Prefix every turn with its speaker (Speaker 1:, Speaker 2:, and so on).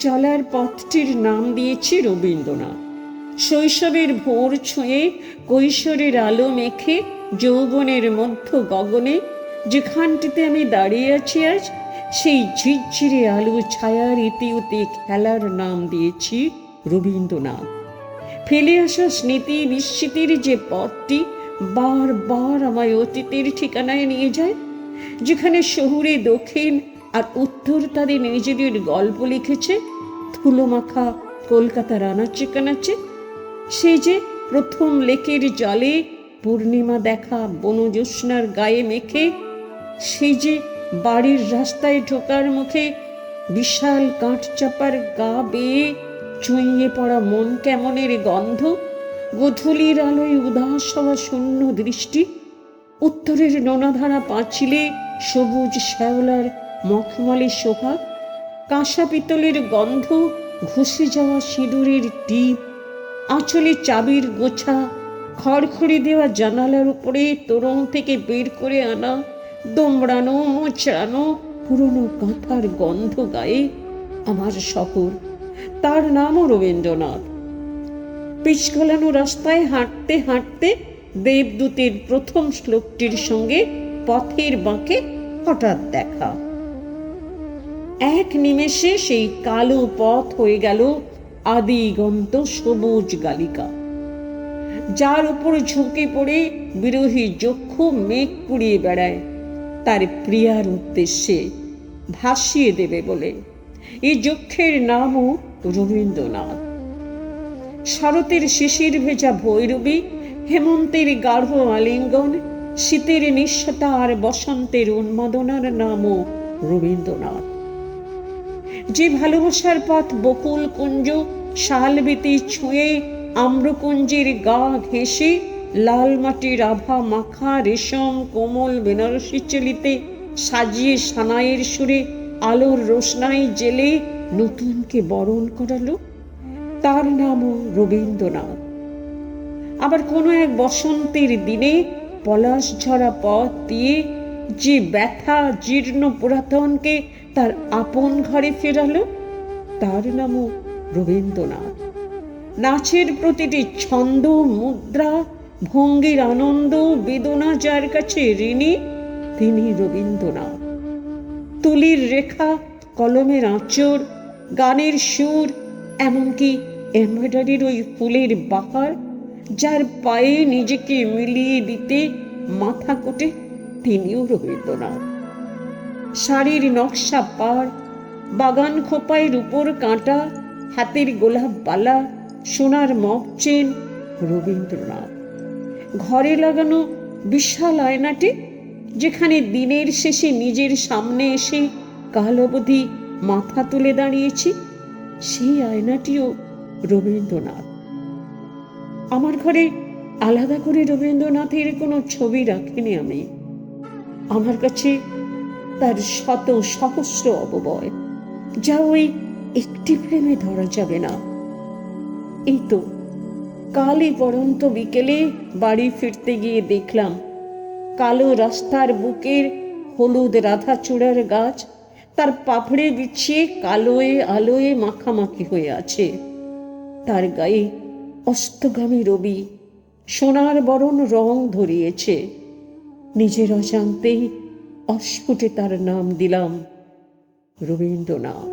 Speaker 1: চলার পথটির নাম দিয়েছি রবীন্দ্রনাথ। শৈশবের ভোর ছুঁয়ে কৈশোরের আলো মেখে যৌবনের মধ্য গগনে যেখানটিতে আমি দাঁড়িয়ে আছি আজ, সেই ঝিরঝিরে আলো ছায়ার ইতিউতে খেলার নাম দিয়েছি রবীন্দ্রনাথ। ফেলে আসা স্মৃতি বিস্মৃতির যে পথটি বারবার আমায় অতীতের ঠিকানায় নিয়ে যায়, যেখানে শহুরে দক্ষিণ আর উত্তর তাদের নিজেদের গল্প লিখেছে ধুলোমাখা কলকাতার আনাচে কানাচে। সেই যে প্রথম লেকের জলে পূর্ণিমা দেখা বনজ্যোৎস্নার গায়ে মেখে, সেই যে বাড়ির রাস্তায় ঢোকার মুখে বিশাল কাঠচাপার গা বেয়ে চুঁইয়ে পড়া মন কেমনের গন্ধ, গোধূলির আলোয় উদাস হওয়া শূন্য দৃষ্টি, উত্তরের নোনাধারা পাঁচিলে সবুজ শ্যাওলার মখমলে শোভা, কাঁসা পিতলের গন্ধ, ঘষে যাওয়া সিঁদুরের টিপ, আঁচলে চাবির গোছা, খড়খড়ি দেওয়া জানালার উপরে তোরণ থেকে বের করে আনা দোমড়ানো মোচড়ানো পুরনো কাঁথার গন্ধ গায়ে আমার শহর, তার নামও রবীন্দ্রনাথ। পিচকলানো রাস্তায় হাঁটতে হাঁটতে দেবদূতের প্রথম শ্লোকটির সঙ্গে পথের বাঁকে হঠাৎ দেখা। এক নিমেষে সেই কালো পথ হয়ে গেল আদিগন্ত সবুজ গালিকা, যার উপর ঝুঁকে পড়ে বিরোহী যক্ষ মেঘ পুড়িয়ে বেড়ায় তার প্রিয়ার উদ্দেশ্যে ভাসিয়ে দেবে বলে। এই যক্ষের নামও রবীন্দ্রনাথ। শরতের শিশির ভেজা ভৈরবী, হেমন্তের গাঢ় আলিঙ্গন, শীতের নিঃস্বতা আর বসন্তের উন্মাদনার নামও রবীন্দ্রনাথ। যে ভালোবাসার পথ বকুল কুঞ্জ শালবীতি ছুঁয়ে আম্রকুঞ্জের গা ঘেঁষে লাল মাটির আভা মাখা রেশম কোমল বেনারসি চলিতে সাজিয়ে সানাইয়ের সুরে আলোর রোশনাই জেলে নতুনকে বরণ করালো, তার নামও রবীন্দ্রনাথ। আবার কোনো এক বসন্তের দিনে পলাশ ঝরা পথ দিয়ে যে ব্যথা জীর্ণ পুরাতনকে তার আপন ঘরে ফেরালো, তার নামও রবীন্দ্রনাথ। নাচের প্রতিটি ছন্দ মুদ্রা ভঙ্গির আনন্দ বেদনা যার কাছে ঋণী, তিনি রবীন্দ্রনাথ। তুলির রেখা কলমের আঁচড় গানের সুর এমনকি এমব্রয়ডারির ওই ফুলের বাহার, যার পায়ে নিজেকে মিলিয়ে দিতে মাথা কোটে, তিনিও রবীন্দ্রনাথ। শাড়ির নকশা পাড়, বাগান খোপায় রূপোর কাঁটা, হাতের গোলাপ বালা, সোনার মগ চেন, রবীন্দ্রনাথ। ঘরে লাগানো বিশাল আয়নাটি, যেখানে দিনের শেষে নিজের সামনে এসে কাল অবধি মাথা তুলে দাঁড়িয়েছি, সেই আয়নাটিও রবীন্দ্রনাথ। আমার ঘরে আলাদা করে রবীন্দ্রনাথের কোনো ছবি রাখিনি আমি। আমার কাছে তার শত সহস্র অবয়ব, যা ওই একটি ফ্রেমে ধরা যাবে না। এই তো কালই পড়ন্ত বিকেলে বাড়ি ফিরতে গিয়ে দেখলাম কালো রাস্তার বুকের হলুদ রাধাচূড়ার গাছ তার পাপড়ে বিছিয়ে কালোয় আলোয় মাখামাখি হয়ে আছে। তার গায়ে অস্তগামী রবি সোনার বরণ রং ধরিয়েছে। নিজের অজান্তেই অস্ফুটে তার নাম দিলাম রবীন্দ্রনাথ।